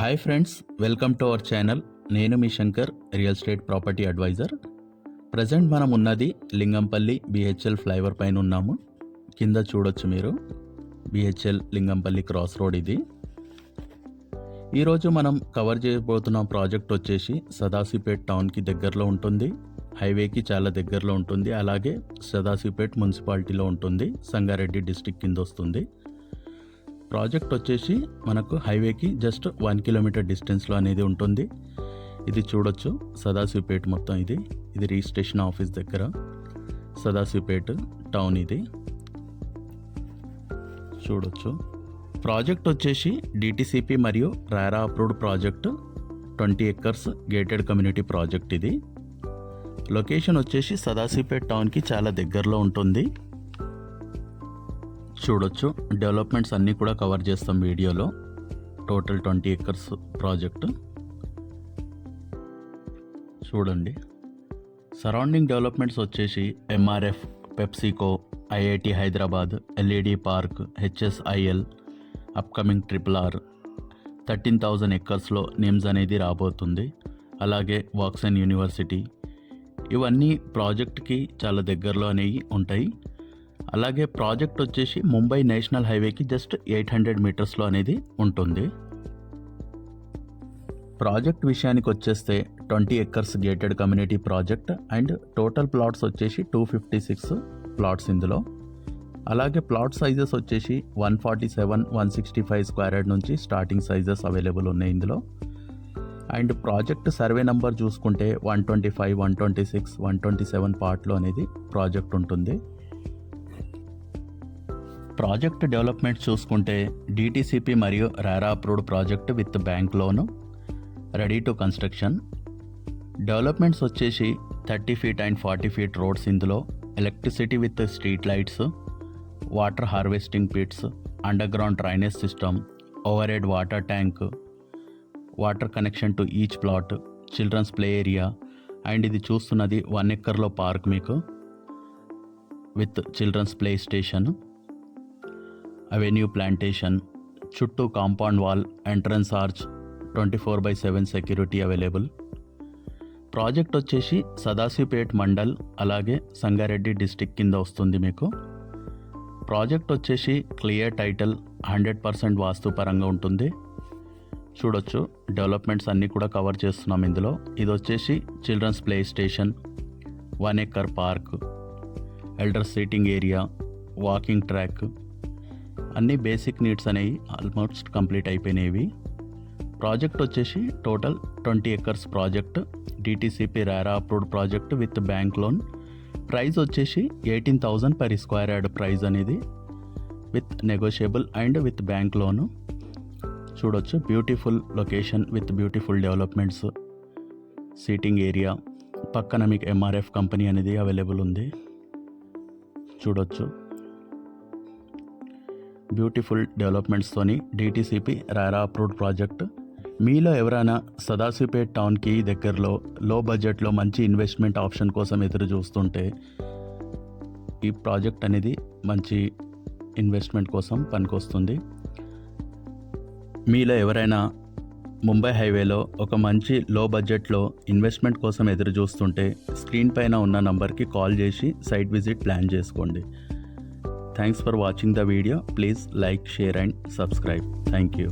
Hi friends, welcome to our channel. నేను మీ Shankar, real estate property advisor. Present మనం ఉన్నది లింగంపల్లి బిహెచ్ఎల్ ఫ్లైఓవర్ పైన ఉన్నాము. కింద చూడొచ్చు మీరు, బిహెచ్ఎల్ లింగంపల్లి క్రాస్ రోడ్ ఇది. ఈరోజు మనం కవర్ చేయబోతున్న ప్రాజెక్ట్ వచ్చేసి సదాశివపేట్ టౌన్కి దగ్గరలో ఉంటుంది, హైవేకి చాలా దగ్గరలో ఉంటుంది. అలాగే సదాశివపేట్ మున్సిపాలిటీలో ఉంటుంది, సంగారెడ్డి డిస్టిక్ కింద వస్తుంది. ప్రాజెక్ట్ వచ్చేసి మనకు హైవేకి జస్ట్ 1 కిలోమీటర్ డిస్టెన్స్లో అనేది ఉంటుంది. ఇది చూడొచ్చు, సదాశివపేట్ మొత్తం ఇది రిజిస్ట్రేషన్ ఆఫీస్ దగ్గర సదాశివపేట్ టౌన్ ఇది చూడొచ్చు. ప్రాజెక్ట్ వచ్చేసి డిటిసిపి మరియు RERA approved project, 20 acres gated community project ఇది. లొకేషన్ వచ్చేసి సదాశివపేట్ టౌన్కి చాలా దగ్గరలో ఉంటుంది. చూడొచ్చు, డెవలప్మెంట్స్ అన్నీ కూడా కవర్ చేస్తాం వీడియోలో. టోటల్ 20 ఎకర్స్ ప్రాజెక్టు చూడండి. సరౌండింగ్ డెవలప్మెంట్స్ వచ్చేసి MRF, PepsiCo, IIT Hyderabad, LED park, HSIL, upcoming RRR 13,000 ఎకర్స్లో నిమ్స్ అనేది రాబోతుంది. అలాగే వాక్సన్ యూనివర్సిటీ, ఇవన్నీ ప్రాజెక్ట్కి చాలా దగ్గరలో అనేవి ఉంటాయి. అలాగే ప్రాజెక్ట్ వచ్చేసి ముంబై నేషనల్ హైవేకి జస్ట్ 800 మీటర్స్లో అనేది ఉంటుంది. ప్రాజెక్ట్ విషయానికి వచ్చేస్తే 20 acres gated community project and total plots వచ్చేసి 256 ప్లాట్స్ ఇందులో. అలాగే ప్లాట్ సైజెస్ వచ్చేసి 147, 165 స్క్వేర్ యార్డ్ నుంచి స్టార్టింగ్ సైజెస్ అవైలబుల్ ఉన్నాయి ఇందులో. అండ్ ప్రాజెక్ట్ సర్వే నెంబర్ చూసుకుంటే 125, 126, 127 పార్ట్లో అనేది ప్రాజెక్ట్ ఉంటుంది. ప్రాజెక్ట్ డెవలప్మెంట్ చూసుకుంటే డిటిసిపి మరియు RERA approved project with bank loan, ready to construction. Developments వచ్చేసి 30 ఫీట్ అండ్ 40 ఫీట్ రోడ్స్ ఇందులో, electricity with street lights, water harvesting pits, underground drainage system, overhead water tank, water connection to each plot, children's play area. And ఇది చూస్తున్నది 1 ఎకర్లో park మీకు with children's play station, avenue plantation, చుట్టూ compound wall, entrance arch, 24/7 security available. Project వచ్చేసి సదాశివపేట్ మండల్ అలాగే Sangareddy district కింద వస్తుంది మీకు. ప్రాజెక్ట్ వచ్చేసి క్లియర్ టైటిల్, 100% వాస్తు పరంగా ఉంటుంది. చూడొచ్చు, డెవలప్మెంట్స్ అన్నీ కూడా కవర్ చేస్తున్నాం ఇందులో. ఇది వచ్చేసి children's play station, 1 acre park, elder seating area, walking track, అన్ని బేసిక్ నీడ్స్ అనేవి ఆల్మోస్ట్ కంప్లీట్ అయిపోయినాయి. ప్రాజెక్ట్ వచ్చేసి total 20 acres project, DTCP RERA approved project with bank loan. Price వచ్చేసి 18,000 per స్క్వేర్ యార్డ్ ప్రైస్ అనేది with negotiable and with bank loan. చూడొచ్చు, beautiful location with beautiful developments, seating area, పక్కన మీకు MRF company అనేది available ఉంది. చూడొచ్చు, beautiful డెవలప్మెంట్స్తోని DTCP RERA approved project. మీలో ఎవరైనా సదాశివపేట్ టౌన్కి దగ్గరలో లో బడ్జెట్లో మంచి ఇన్వెస్ట్మెంట్ ఆప్షన్ కోసం ఎదురు చూస్తుంటే ఈ ప్రాజెక్ట్ అనేది మంచి ఇన్వెస్ట్మెంట్ కోసం పనికొస్తుంది. మీలో ఎవరైనా ముంబై హైవేలో ఒక మంచి లో బడ్జెట్లో ఇన్వెస్ట్మెంట్ కోసం ఎదురు చూస్తుంటే స్క్రీన్ పైన ఉన్న నంబర్కి కాల్ చేసి సైట్ విజిట్ ప్లాన్ చేసుకోండి. Thanks for watching the video. Please like, share and subscribe. Thank you.